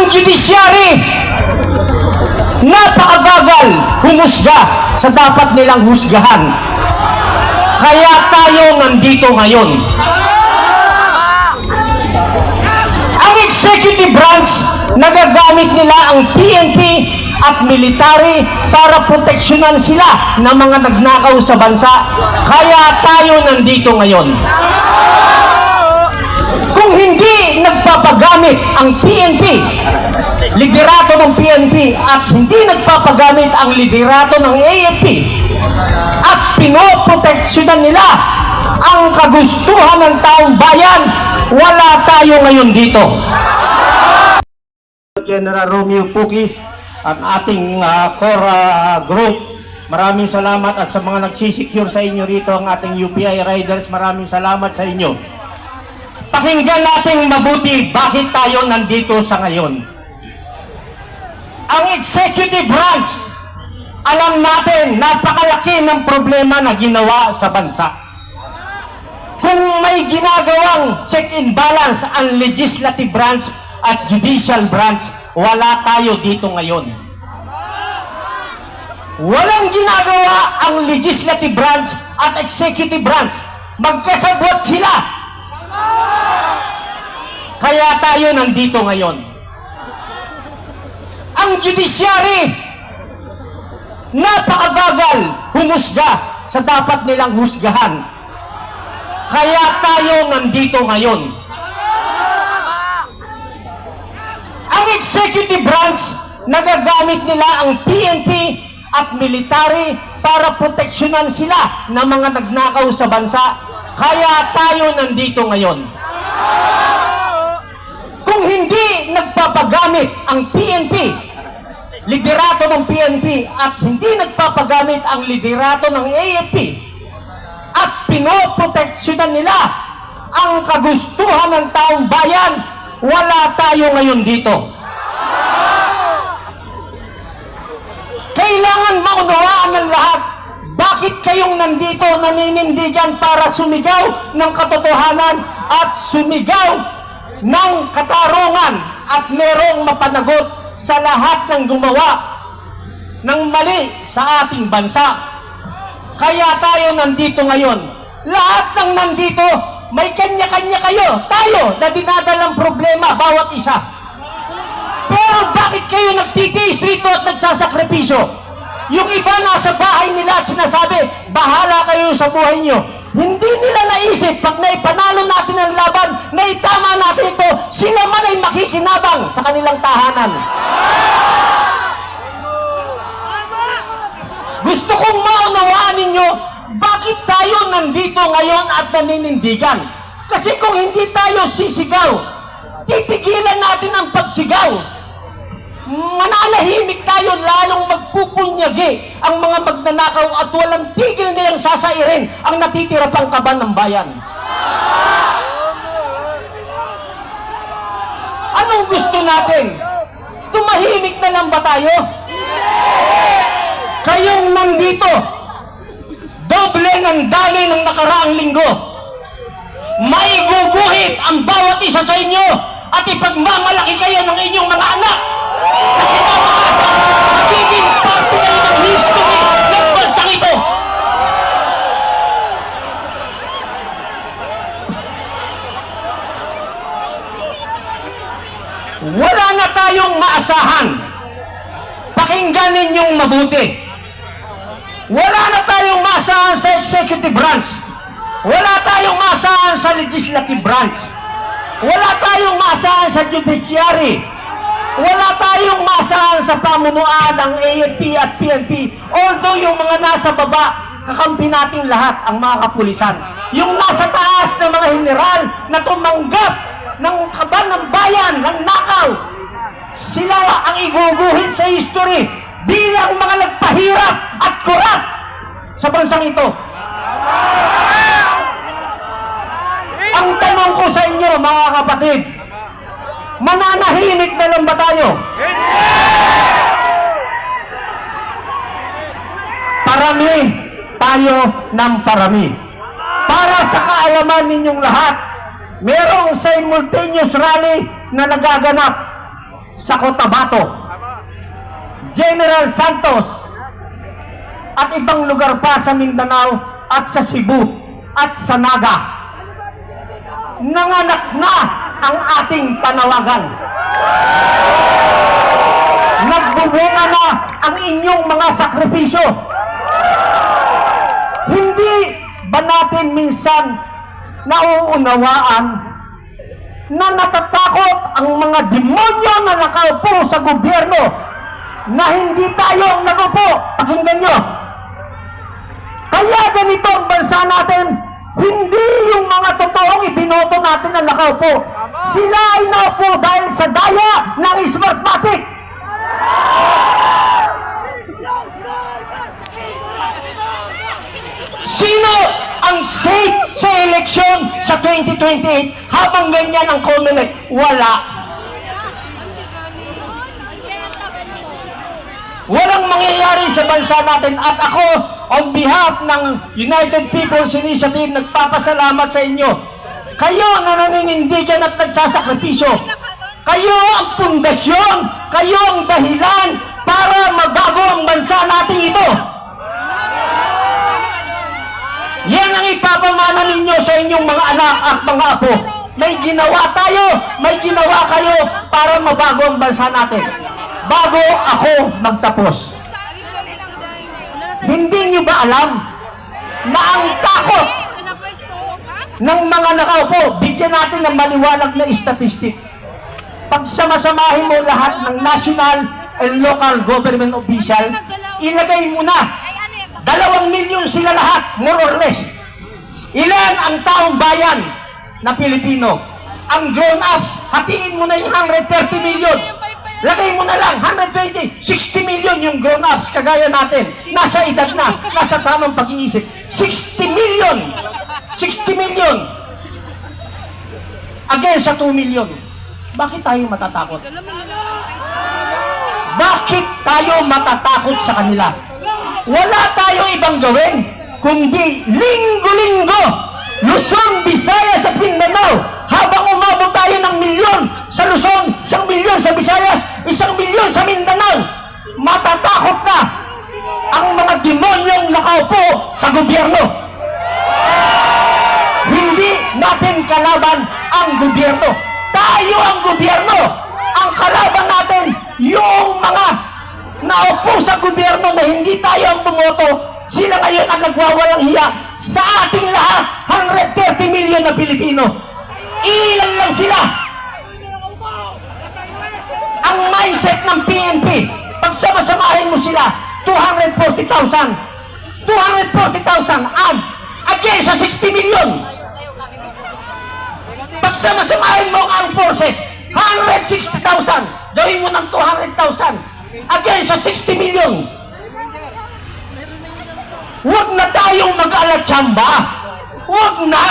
judiciary, napakabagal humusga sa dapat nilang husgahan. Kaya tayo nandito ngayon. Ang executive branch, nagagamit nila ang PNP at military para proteksyonan sila ng mga nagnakaw sa bansa. Kaya tayo nandito ngayon. Kung hindi nagpapagamit ang PNP, liderato ng PNP, at hindi nagpapagamit ang liderato ng AFP, at pinoproteksyonan nila ang kagustuhan ng taong bayan, wala tayo ngayon dito. General Romeo Pukis at ating core group, maraming salamat, at sa mga nagsisecure sa inyo rito, ang ating UPI Riders, maraming salamat sa inyo. Pakinggan natin mabuti bakit tayo nandito sa ngayon. Ang executive branch, alam natin, napakalaki ng problema na ginawa sa bansa. Kung may ginagawang check and balance ang legislative branch at judicial branch, wala tayo dito ngayon. Walang ginagawa ang legislative branch at executive branch. Magkasabwat sila. Kaya tayo nandito ngayon. Ang judiciary, napakabagal humusga sa dapat nilang husgahan. Kaya tayo nandito ngayon. Ang executive branch, nagagamit nila ang PNP at military para proteksyonan sila ng mga nagnakaw sa bansa. Kaya tayo nandito ngayon. Kung hindi nagpapagamit ang PNP, liderato ng PNP, at hindi nagpapagamit ang liderato ng AFP, at pinoproteksyonan nila ang kagustuhan ng taong bayan, wala tayo ngayon dito. Kailangan maunawaan ng lahat bakit kayong nandito naninindigan para sumigaw ng katotohanan at sumigaw ng katarungan at merong mapanagot sa lahat ng gumawa ng mali sa ating bansa. Kaya tayo nandito ngayon. Lahat ng nandito, may kanya-kanya tayo na dinadalang problema, bawat isa. Pero bakit kayo nagtitiis rito at nagsasakripisyo? Yung iba nasa bahay nila at sinasabi, bahala kayo sa buhay nyo. Hindi nila naisip, pag naipanalo natin ang laban, naitama natin ito, sila man ay makikinabang sa kanilang tahanan. Gusto kong maunawaan ninyo, bakit tayo nandito ngayon at naninindigan? Kasi kung hindi tayo sisigaw, titigilan natin ang pagsigaw. Mananahimik tayo, lalong magpupunyagi ang mga magnanakaw at walang tigil nilang sasairin ang natitira pang kaban ng bayan. Anong gusto natin? Tumahimik na lang ba tayo? Kayong nandito, doble ng dami ng nakaraang linggo, maiguguhit ang bawat isa sa inyo at ipagmamalaki kayo ng inyong mga anak sa kinabukasan. Magiging parte kayo ng history ng bansang ito. Wala na tayong maasahan. Pakinggan ninyong mabuti. Wala na tayong maasahan sa executive branch. Wala tayong maasahan sa legislative branch. Wala tayong maasahan sa judiciary. Wala tayong maasahan sa pamunuan ng AFP at PNP. Although yung mga nasa baba, kakampi natin lahat ang mga kapulisan. Yung nasa taas ng mga general na tumanggap ng kaban ng bayan, ng nakaw, sila ang iguguhit sa history bilang mga nagpahirap at korap sa bansang ito. Ang tanong ko sa inyo, mga kapatid, mananahimik na lang ba tayo? Parami tayo ng parami. Para sa kaalaman ninyong lahat, merong simultaneous rally na nagaganap sa Cotabato, General Santos, at ibang lugar pa sa Mindanao at sa Cebu at sa Naga. Nanganak na ang ating panawagan. Nagbubunga na ang inyong mga sakripisyo. Hindi ba natin minsan nauunawaan na natatakot ang mga demonyo na nakaupo sa gobyerno na hindi tayo ang nagupo? Pakinggan nyo. Kaya ganito ang bansa natin, hindi yung mga totoong ibinoto natin na nakaupo. Sila ay naupo dahil sa daya ng Smartmatic. Sino ang safe sa eleksyon sa 2028 habang ganyan ang COMELEC? Wala. Walang mangyayari sa bansa natin, at ako on behalf ng United People's Initiative nagpapasalamat sa inyo. Kayo na naninindigan at nagsasakripisyo. Kayo ang pundasyon, kayo ang dahilan para mabago ang bansa natin ito. Yan ang ipapamana ninyo sa inyong mga anak at mga apo. May ginawa tayo, may ginawa kayo para mabago ang bansa natin. Bago ako magtapos, hindi nyo ba alam na ang takot ng mga nakaupo, bigyan natin ng maliwanag na statistic. Pag samasamahin mo lahat ng national and local government official, ilagay mo na 2 milyon sila lahat, more or less. Ilan ang taong bayan na Pilipino? Ang grown-ups, hatiin mo na yung 130 milyon. Lagay mo na lang, 120, 60 million yung grown-ups, kagaya natin. Nasa edad na, nasa tamang pag-iisip. 60 million! 60 million! Again sa 2 million. Bakit tayo matatakot? Bakit tayo matatakot sa kanila? Wala tayo ibang gawin, kundi linggo-linggo, Luzon, Visayas at Mindanao, habang umabot tayo ng milyon sa Luzon, 1 milyon sa Visayas, 1 milyon sa Mindanao, matatakot na ang mga demonyong nakaupo sa gobyerno. Hindi natin kalaban ang gobyerno. Tayo ang gobyerno. Ang kalaban natin, yung mga naupo sa gobyerno na hindi tayo ang bumoto. Sila ngayon ang nagwawalang hiya sa ating lahat, 130 million na Pilipino. Ilan lang sila. Ang mindset ng PNP, pag samasamahin mo sila, 240,000. 240,000 against sa 60 million. Pag samasamahin mo ang forces, 160,000. Gawin mo ng 200,000 against sa 60 million. Huwag na tayong mag-alatsamba. Huwag na.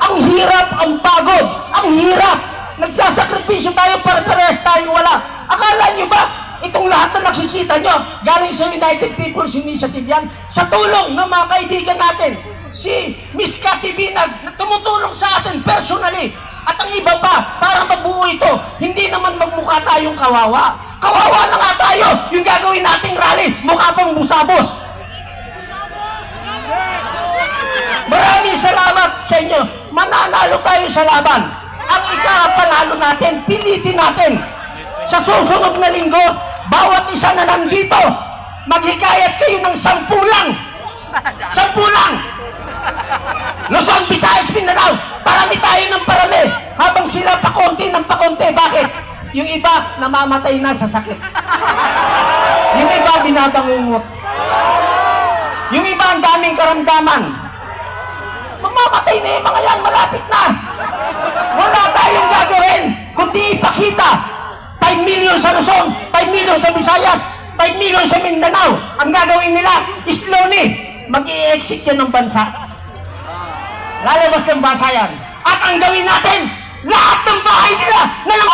Ang hirap, ang pagod, ang hirap. Nagsasakripisyo tayo para parehas tayo wala. Akala nyo ba, itong lahat na nakikita nyo, galing sa United People's Initiative yan, sa tulong ng mga kaibigan natin, si Miss Cathy Binag, na tumutulong sa atin personally, at ang iba pa, para mabuo ito, hindi naman magmukha tayong kawawa. Kawawa na nga tayo, yung gagawin nating rally, mukha pang busabos. Maraming salamat sa inyo. Mananalo tayo sa laban. Ang ikapanalo natin, pilitin natin. Sa susunod na linggo, bawat isa na nandito, maghikayat kayo ng 10 lang. 10 lang. Luzon, Visayas, Mindanao, parami tayo ng parami. Habang sila pakonti ng pakonti. Bakit? Yung iba, namamatay na sa sakit. Yung iba, binabangungot. Yung iba, ang daming karamdaman. Mamamatay na yung mga yan, malapit na. Wala tayong gagawin, kundi ipakita. 5 million sa Luzon, 5 million sa Visayas, 5 million sa Mindanao. Ang gagawin nila, slowly, mag-i-exit yan ng bansa. Lalabas ng bansa yan. At ang gawin natin, lahat ng bahay nila na lang